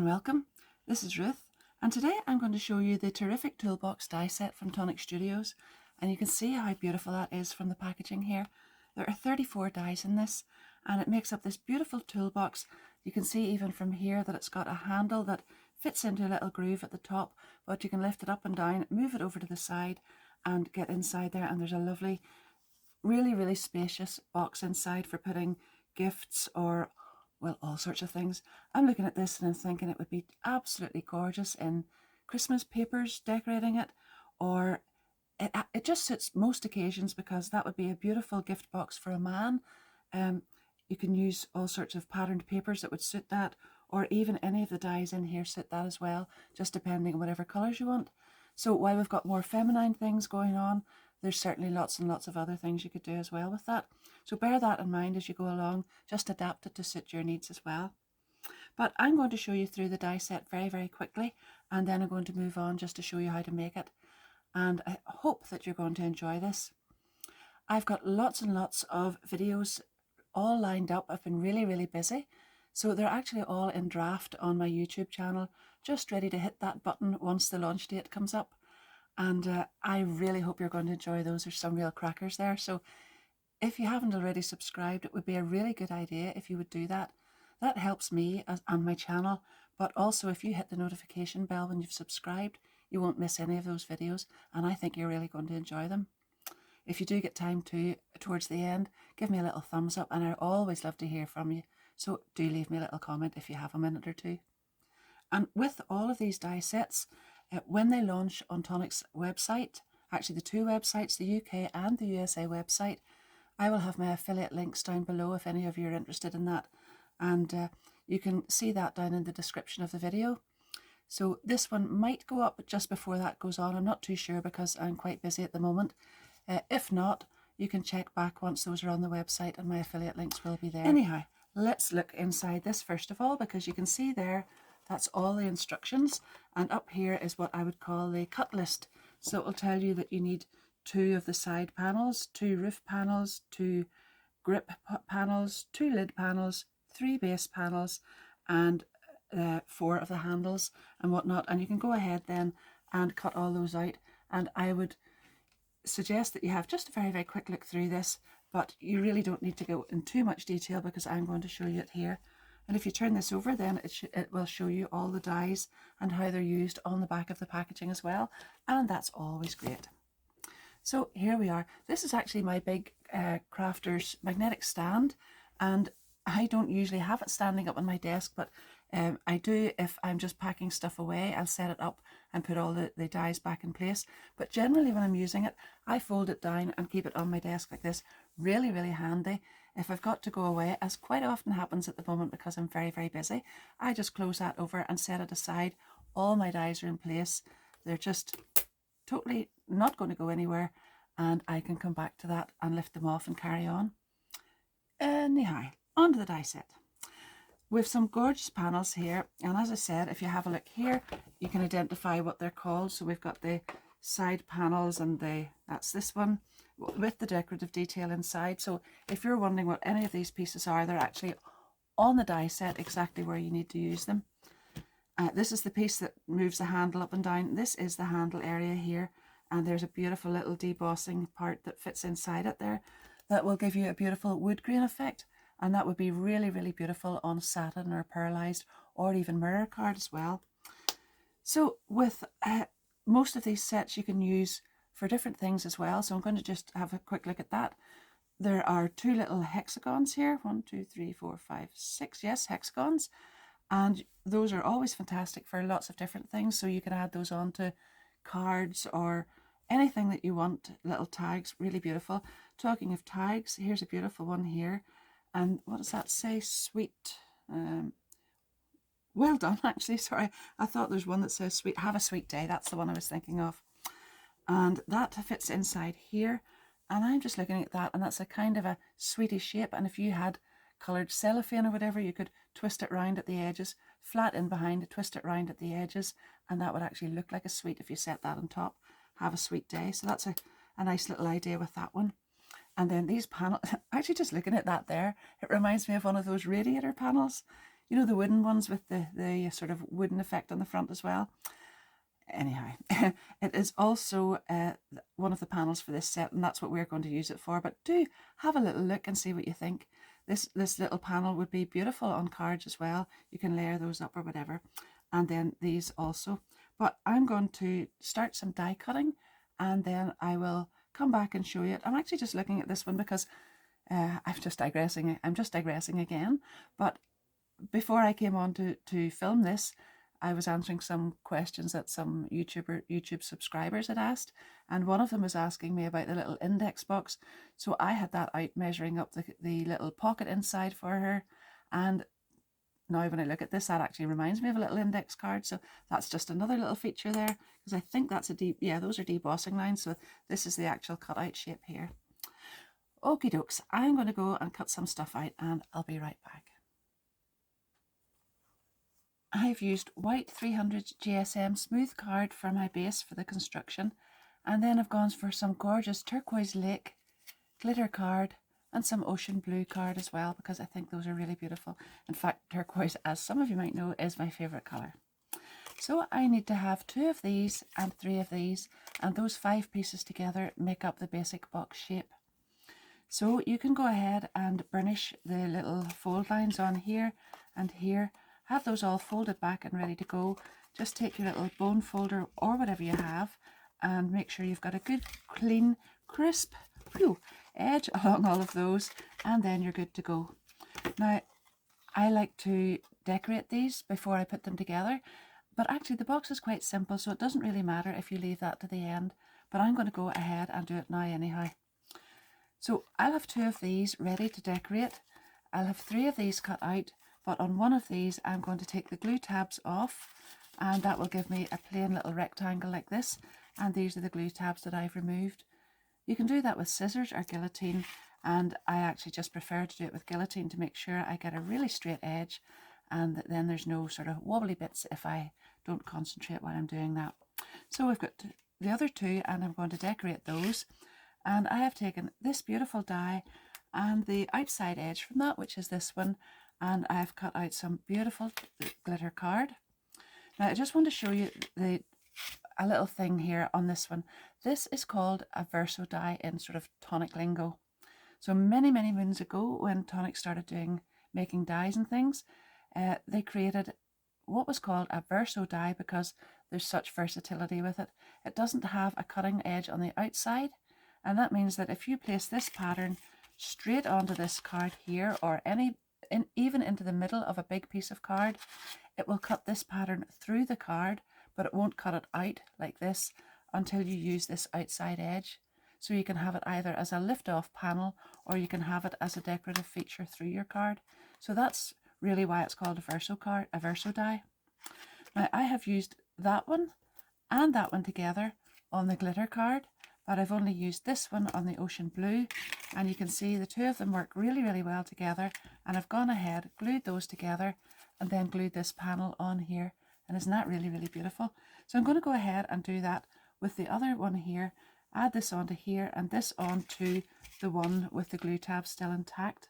and welcome. This is Ruth, and today I'm going to show you the terrific Toolbox die set from Tonic Studios, and you can see how beautiful that is from the packaging here. There are 34 dies in this, and it makes up this beautiful toolbox. You can see even from here that it's got a handle that fits into a little groove at the top, but you can lift it up and down, move it over to the side and get inside there, and there's a lovely, really spacious box inside for putting gifts or, well, all sorts of things. I'm looking at this and I'm thinking it would be absolutely gorgeous in Christmas papers, decorating it, or it just suits most occasions because that would be a beautiful gift box for a man. You can use all sorts of patterned papers that would suit that, or even any of the dies in here suit that as well, just depending on whatever colours you want. So while we've got more feminine things going on, there's certainly lots and lots of other things you could do as well with that. So bear that in mind as you go along, just adapt it to suit your needs as well. But I'm going to show you through the die set very quickly, and then I'm going to move on just to show you how to make it. And I hope that you're going to enjoy this. I've got lots and lots of videos all lined up. I've been really busy. So they're actually all in draft on my YouTube channel, just ready to hit that button once the launch date comes up. And I really hope you're going to enjoy those. There's some real crackers there. So if you haven't already subscribed, it would be a really good idea if you would do that. That helps me and my channel. But also if you hit the notification bell when you've subscribed, you won't miss any of those videos. And I think you're really going to enjoy them. If you do get time to, towards the end, give me a little thumbs up. And I always love to hear from you. So do leave me a little comment if you have a minute or two. And with all of these die sets, when they launch on Tonic's website, actually the two websites, the UK and the USA website, I will have my affiliate links down below if any of you are interested in that. And you can see that down in the description of the video. So this one might go up just before that goes on. I'm not too sure because I'm quite busy at the moment. If not, you can check back once those are on the website and my affiliate links will be there. Anyhow, let's look inside this first of all, because you can see there that's all the instructions, and up here is what I would call the cut list. So it will tell you that you need 2 of the side panels, 2 roof panels, 2 grip panels, 2 lid panels, 3 base panels, and 4 of the handles and whatnot. And you can go ahead then and cut all those out, and I would suggest that you have just a very quick look through this, but you really don't need to go in too much detail because I'm going to show you it here. And if you turn this over, then it will show you all the dies and how they're used on the back of the packaging as well, and that's always great. So here we are. This is actually my big crafter's magnetic stand, and I don't usually have it standing up on my desk, but I do if I'm just packing stuff away. I'll set it up and put all the dies back in place. But generally when I'm using it, I fold it down and keep it on my desk like this. Really handy. If I've got to go away, as quite often happens at the moment because I'm very busy, I just close that over and set it aside. All my dies are in place. They're just totally not going to go anywhere, and I can come back to that and lift them off and carry on. Anyhow, onto the die set. We've some gorgeous panels here, and as I said, if you have a look here, you can identify what they're called. So we've got the side panels, and that's this one with the decorative detail inside. So if you're wondering what any of these pieces are, they're actually on the die set exactly where you need to use them. This is the piece that moves the handle up and down. This is the handle area here, and there's a beautiful little debossing part that fits inside it there that will give you a beautiful wood grain effect, and that would be really beautiful on satin or pearlized or even mirror card as well. So with most of these sets you can use for different things as well, so I'm going to just have a quick look at that. There are 2 little hexagons here, 1 2 3 4 5 6, yes, hexagons, and those are always fantastic for lots of different things. So you can add those onto cards or anything that you want. Little tags, really beautiful. Talking of tags, here's a beautiful one here, and what does that say? Sweet, well done, actually. Sorry, I thought there's one that says sweet, have a sweet day. That's the one I was thinking of. And that fits inside here, and I'm just looking at that, and that's a kind of a sweetie shape. And if you had coloured cellophane or whatever, you could twist it round at the edges, flat in behind it, twist it round at the edges, and that would actually look like a sweet if you set that on top. Have a sweet day. So that's a nice little idea with that one. And then these panels, actually just looking at that there, it reminds me of one of those radiator panels. You know, the wooden ones with the sort of wooden effect on the front as well. Anyhow, it is also one of the panels for this set, and that's what we're going to use it for. But do have a little look and see what you think. This little panel would be beautiful on cards as well. You can layer those up or whatever. And then these also. But I'm going to start some die cutting, and then I will come back and show you it. I'm actually just looking at this one because I'm just digressing again. But before I came on to film this, I was answering some questions that some YouTube subscribers had asked, and one of them was asking me about the little index box. So I had that out measuring up the little pocket inside for her, and now when I look at this, that actually reminds me of a little index card. So that's just another little feature there, because I think that's those are debossing lines. So this is the actual cutout shape here. Okie dokes, I'm going to go and cut some stuff out, and I'll be right back. I've used white 300 GSM smooth card for my base for the construction, and then I've gone for some gorgeous turquoise lake glitter card and some ocean blue card as well, because I think those are really beautiful. In fact, turquoise, as some of you might know, is my favourite colour. So I need to have 2 of these and 3 of these, and those 5 pieces together make up the basic box shape. So you can go ahead and burnish the little fold lines on here and here. Have those all folded back and ready to go. Just take your little bone folder or whatever you have, and make sure you've got a good, clean, crisp edge along all of those, and then you're good to go. Now, I like to decorate these before I put them together, but actually the box is quite simple, so it doesn't really matter if you leave that to the end, but I'm going to go ahead and do it now anyhow. So I'll have 2 of these ready to decorate. I'll have 3 of these cut out, but on one of these I'm going to take the glue tabs off, and that will give me a plain little rectangle like this, and these are the glue tabs that I've removed. You can do that with scissors or guillotine, and I actually just prefer to do it with guillotine to make sure I get a really straight edge, and then there's no sort of wobbly bits if I don't concentrate while I'm doing that. So we've got the other 2, and I'm going to decorate those. And I have taken this beautiful die and the outside edge from that, which is this one, and I've cut out some beautiful glitter card. Now I just want to show you a little thing here on this one. This is called a verso die in sort of Tonic lingo. So many moons ago, when Tonic started making dies and things, they created what was called a verso die because there's such versatility with it. It doesn't have a cutting edge on the outside, and that means that if you place this pattern straight onto this card here, or even into the middle of a big piece of card, it will cut this pattern through the card, but it won't cut it out like this until you use this outside edge. So you can have it either as a lift-off panel, or you can have it as a decorative feature through your card. So that's really why it's called a verso die. Now I have used that one and that one together on the glitter card, but I've only used this one on the ocean blue, and you can see the 2 of them work really well together, and I've gone ahead, glued those together, and then glued this panel on here. And isn't that really beautiful? So I'm going to go ahead and do that with the other one here, add this onto here and this onto the one with the glue tab still intact.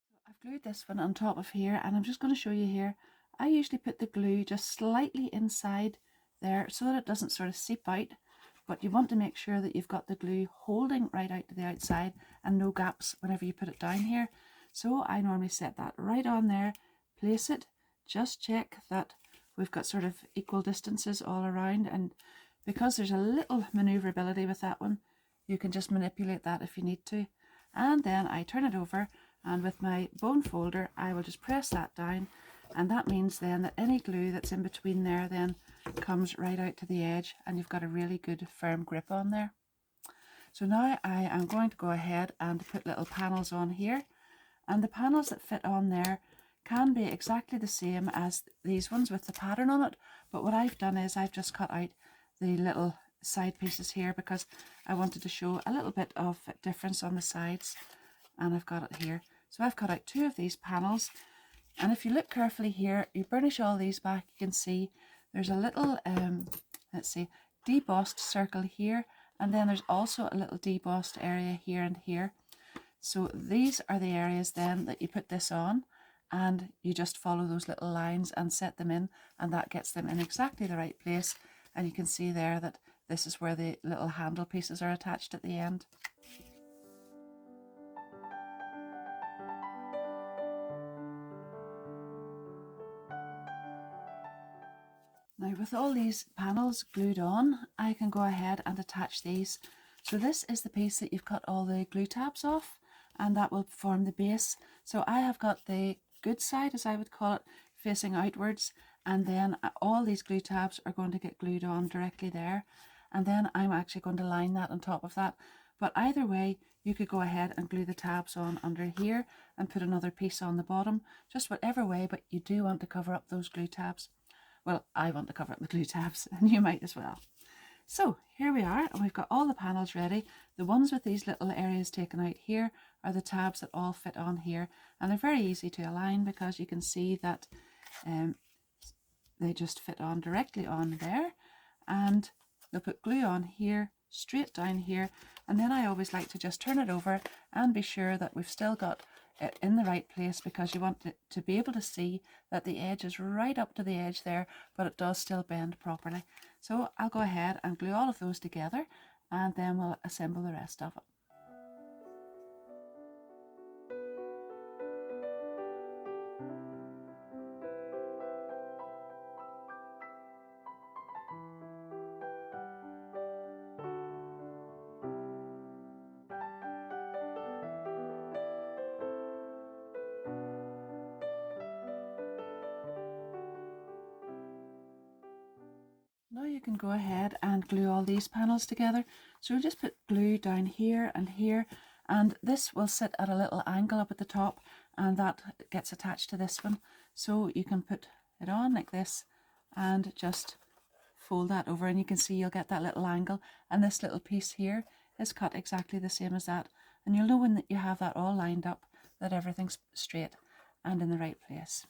So I've glued this one on top of here, and I'm just going to show you here. I usually put the glue just slightly inside there so that it doesn't sort of seep out, but you want to make sure that you've got the glue holding right out to the outside and no gaps whenever you put it down here. So I normally set that right on there, place it, just check that we've got sort of equal distances all around, and because there's a little maneuverability with that one, you can just manipulate that if you need to. And then I turn it over, and with my bone folder I will just press that down, and that means then that any glue that's in between there then comes right out to the edge, and you've got a really good firm grip on there. So now I am going to go ahead and put little panels on here, and the panels that fit on there can be exactly the same as these ones with the pattern on it, but what I've done is I've just cut out the little side pieces here because I wanted to show a little bit of difference on the sides, and I've got it here. So I've cut out 2 of these panels, and if you look carefully here, you burnish all these back, you can see there's a little let's see, debossed circle here, and then there's also a little debossed area here and here. So these are the areas then that you put this on, and you just follow those little lines and set them in, and that gets them in exactly the right place. And you can see there that this is where the little handle pieces are attached at the end. Now with all these panels glued on, I can go ahead and attach these. So this is the piece that you've cut all the glue tabs off, and that will form the base. So I have got the good side, as I would call it, facing outwards, and then all these glue tabs are going to get glued on directly there, and then I'm actually going to line that on top of that. But either way, you could go ahead and glue the tabs on under here and put another piece on the bottom, just whatever way, but you do want to cover up those glue tabs. Well, I want to cover up the glue tabs, and you might as well. So here we are, and we've got all the panels ready. The ones with these little areas taken out here are the tabs that all fit on here, and they're very easy to align because you can see that they just fit on directly on there, and they'll put glue on here, straight down here, and then I always like to just turn it over and be sure that we've still got it in the right place, because you want it to be able to see that the edge is right up to the edge there, but it does still bend properly. So I'll go ahead and glue all of those together, and then we'll assemble the rest of it. Now you can go ahead and glue all these panels together. So we'll just put glue down here, and this will sit at a little angle up at the top, and that gets attached to this one. So you can put it on like this and just fold that over, and you can see you'll get that little angle, and this little piece here is cut exactly the same as that, and you'll know when you have that all lined up that everything's straight and in the right place.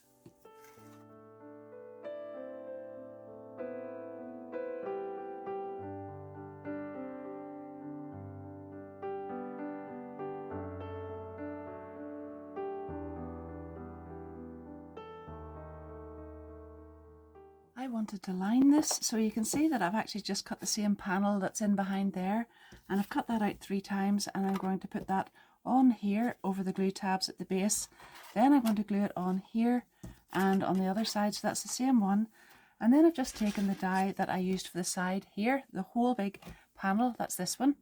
I wanted to line this, so you can see that I've actually just cut the same panel that's in behind there, and I've cut that out 3 times, and I'm going to put that on here over the glue tabs at the base. Then I'm going to glue it on here and on the other side, so that's the same one. And then I've just taken the die that I used for the side here, the whole big panel, that's this one,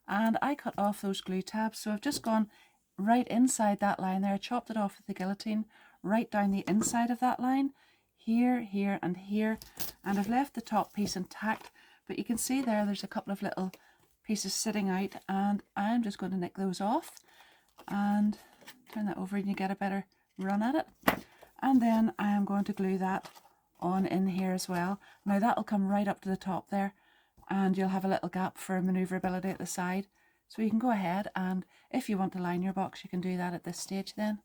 and I cut off those glue tabs. So I've just gone right inside that line there, chopped it off with the guillotine, right down the inside of that line, here, here, and here, and I've left the top piece intact, but you can see there's a couple of little pieces sitting out, and I'm just going to nick those off and turn that over, and you get a better run at it. And then I am going to glue that on in here as well. Now that'll come right up to the top there, and you'll have a little gap for manoeuvrability at the side, so you can go ahead, and if you want to line your box, you can do that at this stage then.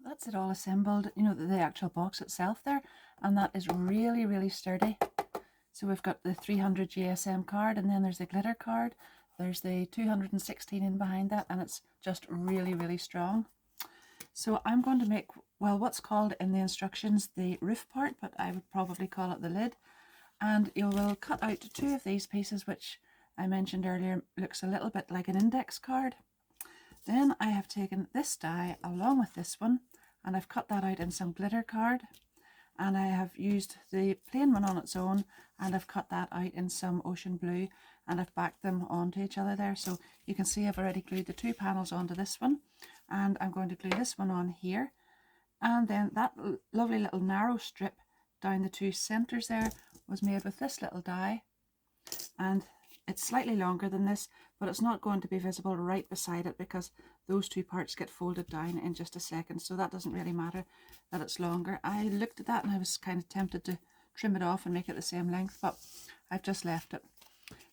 That's it all assembled, you know, the actual box itself there, and that is really, really sturdy. So we've got the 300 GSM card, and then there's the glitter card, there's the 216 in behind that, and it's just really, really strong. So I'm going to make, well, what's called in the instructions the roof part, but I would probably call it the lid. And you will cut out 2 of these pieces, which I mentioned earlier looks a little bit like an index card. Then I have taken this die along with this one, and I've cut that out in some glitter card, and I have used the plain one on its own, and I've cut that out in some ocean blue, and I've backed them onto each other there. So you can see I've already glued the 2 panels onto this one, and I'm going to glue this one on here, and then that lovely little narrow strip down the 2 centers there was made with this little die, and it's slightly longer than this, but it's not going to be visible right beside it because those 2 parts get folded down in just a second, so that doesn't really matter that it's longer. I looked at that and I was kind of tempted to trim it off and make it the same length, but I've just left it.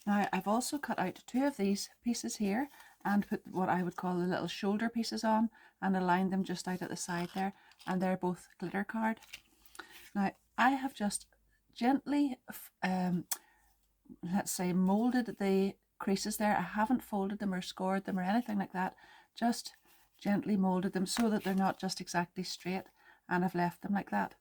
Now I've also cut out 2 of these pieces here, and put what I would call the little shoulder pieces on and align them just out at the side there, and they're both glitter card. Now I have just gently let's say molded the creases there. I haven't folded them or scored them or anything like that, just gently molded them so that they're not just exactly straight, and I've left them like that.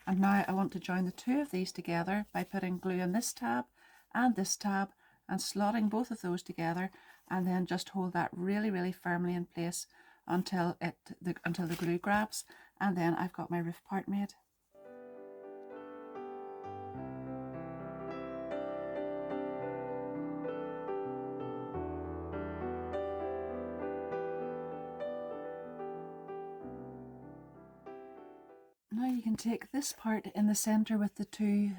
And now I want to join the two of these together by putting glue in this tab and slotting both of those together, and then just hold that really firmly in place until the glue grabs, and then I've got my roof part made. Now you can take this part in the center with the two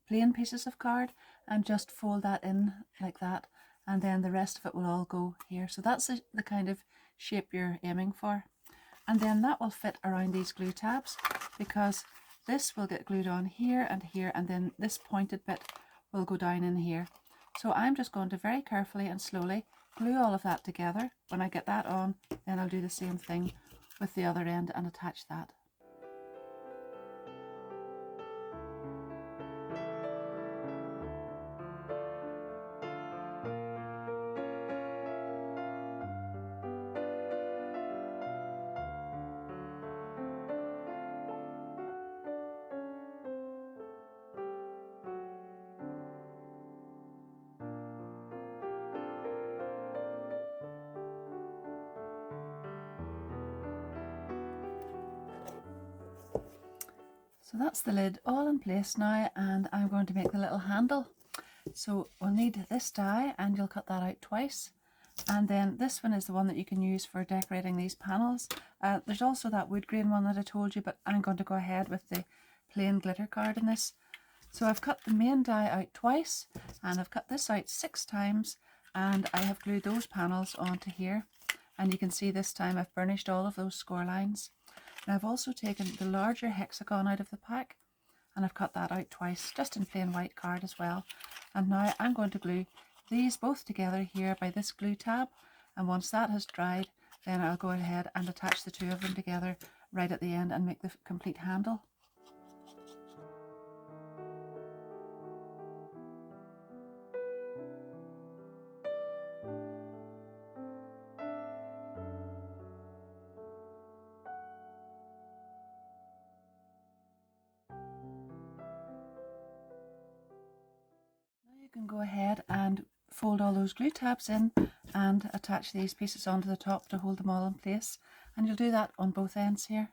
plain pieces of card and just fold that in like that, and then the rest of it will all go here. So that's the kind of shape you're aiming for, and then that will fit around these glue tabs, because this will get glued on here, and then this pointed bit will go down in here. So I'm just going to very carefully and slowly glue all of that together. When I get that on, then I'll do the same thing with the other end and attach that. So that's the lid all in place now, and I'm going to make the little handle. So we'll need this die, and you'll cut that out twice, and then this one is the one that you can use for decorating these panels. There's also that wood grain one that I told you, but I'm going to go ahead with the plain glitter card in this. So I've cut the main die out twice, and I've cut this out 6 times, and I have glued those panels onto here, and you can see this time I've burnished all of those score lines. And I've also taken the larger hexagon out of the pack, and I've cut that out twice, just in plain white card as well. And now I'm going to glue these both together here by this glue tab, and once that has dried, then I'll go ahead and attach the two of them together right at the end and make the complete handle. You can go ahead and fold all those glue tabs in and attach these pieces onto the top to hold them all in place, and you'll do that on both ends here.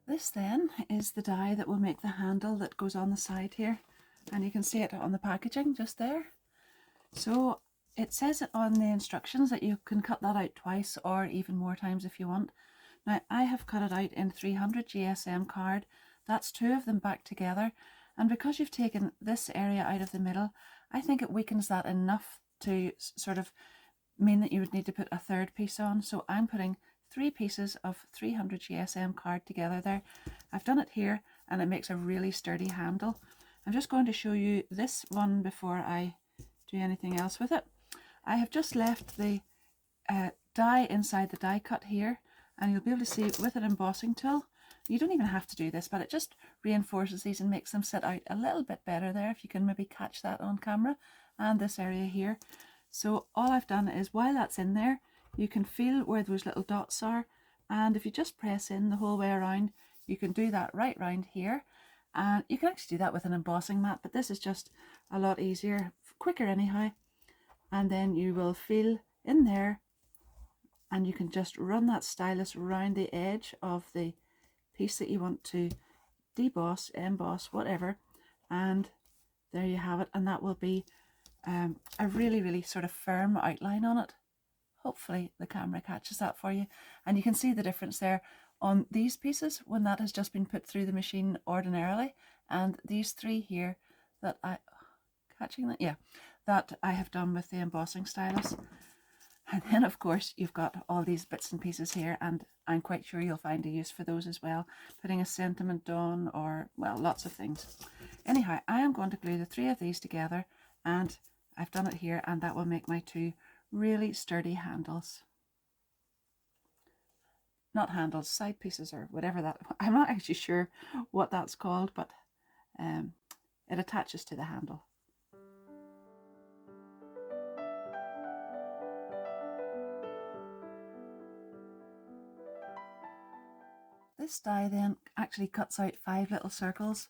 This then is the die that will make the handle that goes on the side here, and you can see it on the packaging just there. So it says it on the instructions that you can cut that out twice or even more times if you want. Now I have cut it out in 300 GSM card. That's 2 of them back together, and because you've taken this area out of the middle, I think it weakens that enough to sort of mean that you would need to put a third piece on. So I'm putting 3 pieces of 300 GSM card together there. I've done it here, and it makes a really sturdy handle. I'm just going to show you this one before I do anything else with it. I have just left the die inside the die cut here, and you'll be able to see with an embossing tool. You don't even have to do this, but it just reinforces these and makes them sit out a little bit better there, if you can maybe catch that on camera, and this area here. So all I've done is, while that's in there, you can feel where those little dots are, and if you just press in the whole way around, you can do that right round here. And you can actually do that with an embossing mat, but this is just a lot easier, quicker anyhow. And then you will feel in there, and you can just run that stylus around the edge of the piece that you want to deboss, emboss, whatever, and there you have it. And that will be a really sort of firm outline on it. Hopefully the camera catches that for you, and you can see the difference there. on these pieces when that has just been put through the machine ordinarily, and these three here that that I have done with the embossing stylus. And then of course you've got all these bits and pieces here, and I'm quite sure you'll find a use for those as well, putting a sentiment on, or well, lots of things. Anyhow, I am going to glue the three of these together, and I've done it here, and that will make my two really sturdy handles. Not handles, side pieces, or whatever that, I'm not actually sure what that's called, but it attaches to the handle. This die then actually cuts out 5 little circles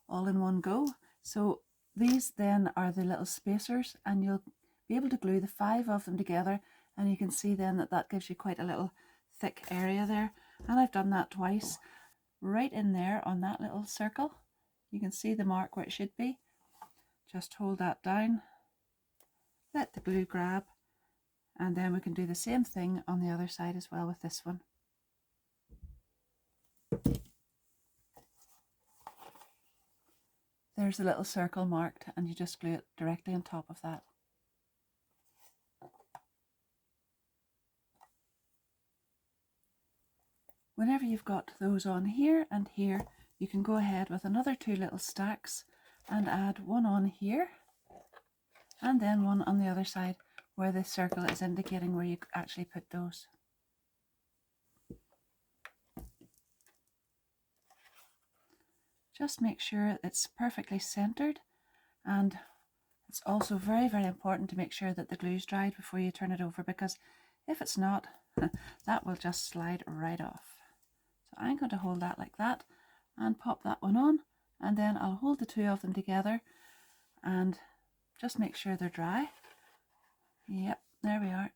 all in one go. So these then are the little spacers, and you'll be able to glue the 5 of them together, and you can see then that that gives you quite a little thick area there. And I've done that twice. Right in there on that little circle, you can see the mark where it should be. Just hold that down, let the glue grab, and then we can do the same thing on the other side as well with this one. There's a little circle marked, and you just glue it directly on top of that. Whenever you've got those on here and here, you can go ahead with another 2 little stacks and add one on here, and then one on the other side where the circle is indicating where you actually put those. Just make sure it's perfectly centered, and it's also very, very important to make sure that the glue's dried before you turn it over, because if it's not, that will just slide right off. So I'm going to hold that like that and pop that one on, and then I'll hold the 2 of them together and just make sure they're dry. Yep, there we are.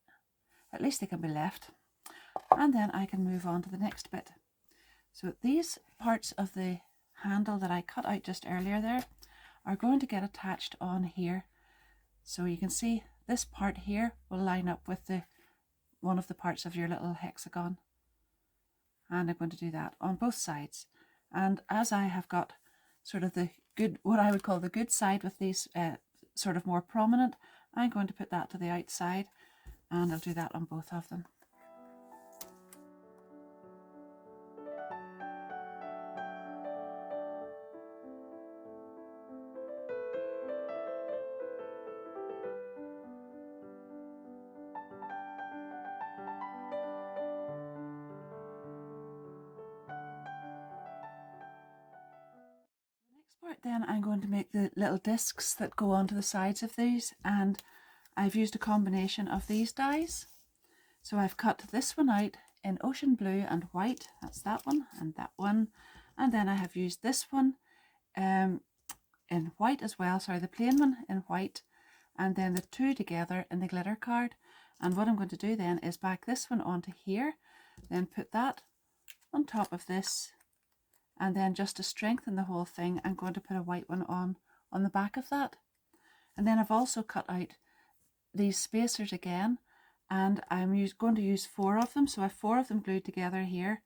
At least they can be left. And then I can move on to the next bit. So these parts of the handle that I cut out just earlier there are going to get attached on here. So you can see this part here will line up with the one of the parts of your little hexagon, and I'm going to do that on both sides. And as I have got sort of the good, what I would call the good side with these sort of more prominent, I'm going to put that to the outside, and I'll do that on both of them. Then I'm going to make the little discs that go onto the sides of these, and I've used a combination of these dies. So I've cut this one out in ocean blue and white, that's that one and that one, and then I have used this one in white as well, sorry, the plain one in white, and then the 2 together in the glitter card. And what I'm going to do then is back this one onto here, then put that on top of this, and then just to strengthen the whole thing, I'm going to put a white one on the back of that. And then I've also cut out these spacers again, and I'm going to use 4 of them. So I have 4 of them glued together here,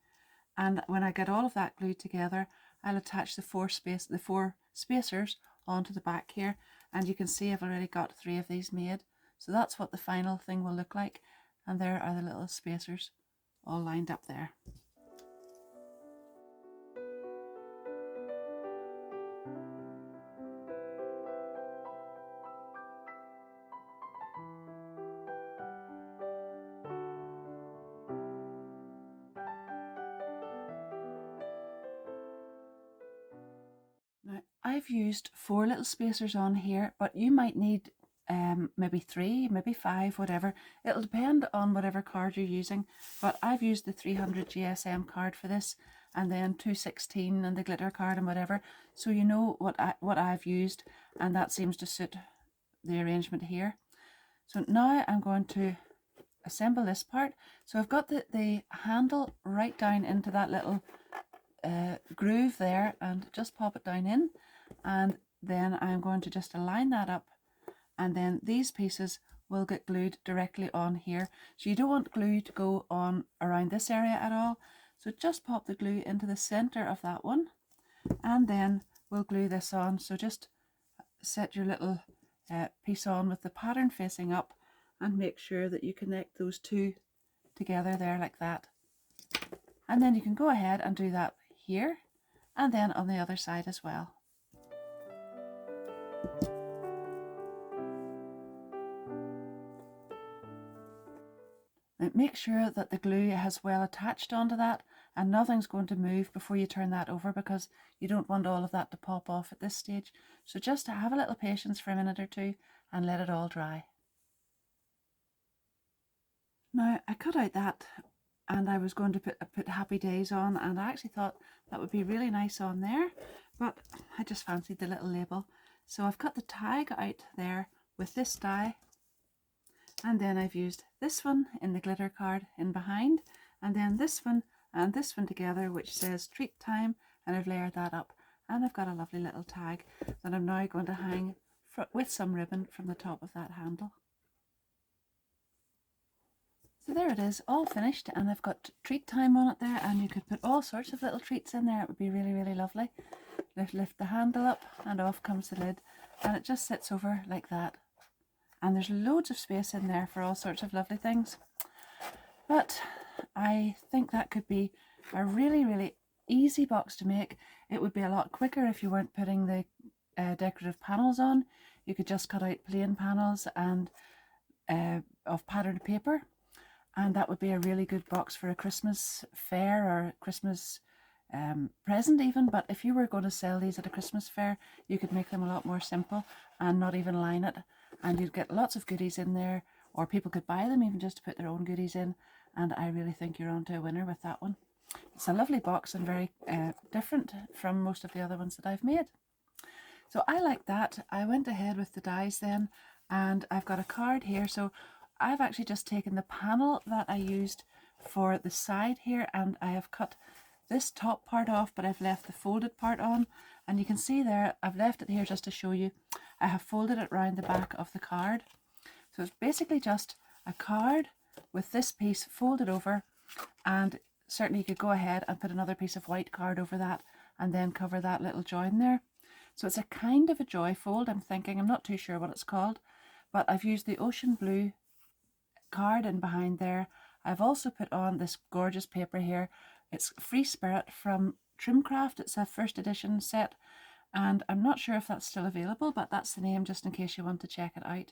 and when I get all of that glued together, I'll attach the 4 spacers onto the back here, and you can see I've already got 3 of these made. So that's what the final thing will look like, and there are the little spacers all lined up there. Now, I've used 4 little spacers on here, but you might need maybe 3, maybe 5, whatever. It'll depend on whatever card you're using, but I've used the 300 GSM card for this, and then 216 and the glitter card and whatever. So you know what I've used, and that seems to suit the arrangement here. So now I'm going to assemble this part. So I've got the handle right down into that little groove there, and just pop it down in, and then I'm going to just align that up, and then these pieces will get glued directly on here. So you don't want glue to go on around this area at all, So just pop the glue into the center of that one, and then we'll glue this on. So just set your little piece on with the pattern facing up and make sure that you connect those two together there like that. And then you can go ahead and do that here and then on the other side as well. Now make sure that the glue has well attached onto that and nothing's going to move before you turn that over, because you don't want all of that to pop off at this stage. So just have a little patience for a minute or two and let it all dry. Now I cut out that and I was going to put Happy Days on, and I actually thought that would be really nice on there, but I just fancied the little label. So I've cut the tag out there with this die, and then I've used this one in the glitter card in behind, and then this one and this one together, which says Treat Time, and I've layered that up, and I've got a lovely little tag that I'm now going to hang with some ribbon from the top of that handle. So there it is, all finished, and I've got Treat Time on it there, and you could put all sorts of little treats in there. It would be really, really lovely. Lift the handle up and off comes the lid, and it just sits over like that. And there's loads of space in there for all sorts of lovely things. But I think that could be a really, really easy box to make. It would be a lot quicker if you weren't putting the decorative panels on. You could just cut out plain panels and of patterned paper, and that would be a really good box for a Christmas fair or a Christmas present even. But if you were going to sell these at a Christmas fair, you could make them a lot more simple and not even line it, and you'd get lots of goodies in there, or people could buy them even just to put their own goodies in, and I really think you're on to a winner with that one. It's a lovely box and very different from most of the other ones that I've made. So I like that. I went ahead with the dies then, and I've got a card here. So I've actually just taken the panel that I used for the side here, and I have cut this top part off, but I've left the folded part on, and you can see there I've left it here just to show you. I have folded it around the back of the card. So it's basically just a card with this piece folded over, and certainly you could go ahead and put another piece of white card over that and then cover that little join there. So it's a kind of a joy fold, I'm thinking. I'm not too sure what it's called, but I've used the ocean blue card in behind there. I've also put on this gorgeous paper here. It's Free Spirit from Trimcraft. It's a first edition set, and I'm not sure if that's still available, but that's the name just in case you want to check it out.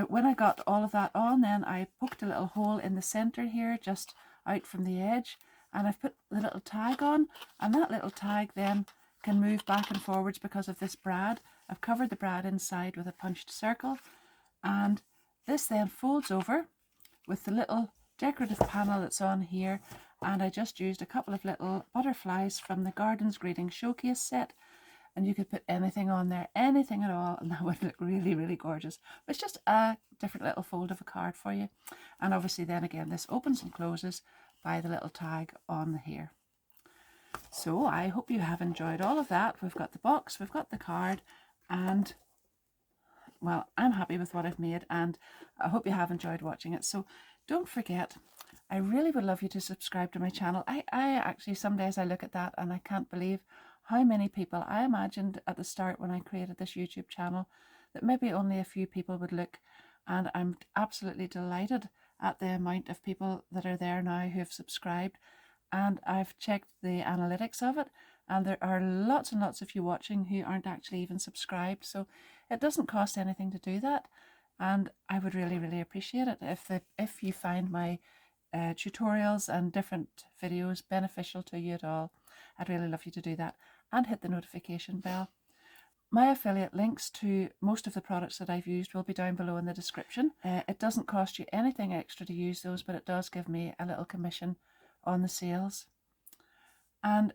When I got all of that on, then I poked a little hole in the center here, just out from the edge, and I've put the little tag on, and that little tag then can move back and forwards because of this brad. I've covered the brad inside with a punched circle, and this then folds over with the little decorative panel that's on here, and I just used a couple of little butterflies from the Gardens Greeting Showcase set, and you could put anything on there, anything at all, and that would look really, really gorgeous. It's just a different little fold of a card for you. And obviously then again, this opens and closes by the little tag on here. So I hope you have enjoyed all of that. We've got the box, we've got the card, and well, I'm happy with what I've made, and I hope you have enjoyed watching it. So don't forget, I really would love you to subscribe to my channel. I actually, some days I look at that and I can't believe how many people. I imagined at the start when I created this YouTube channel that maybe only a few people would look, and I'm absolutely delighted at the amount of people that are there now who have subscribed. And I've checked the analytics of it, and there are lots and lots of you watching who aren't actually even subscribed. So it doesn't cost anything to do that, and I would really, really appreciate it if you find my tutorials and different videos beneficial to you at all. I'd really love you to do that, and hit the notification bell. My affiliate links to most of the products that I've used will be down below in the description. It doesn't cost you anything extra to use those, but it does give me a little commission on the sales. And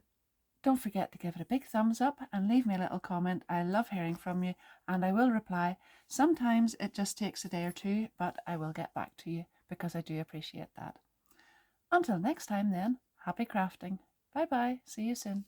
don't forget to give it a big thumbs up and leave me a little comment. I love hearing from you, and I will reply. Sometimes it just takes a day or two, but I will get back to you because I do appreciate that. Until next time then, happy crafting. Bye bye. See you soon.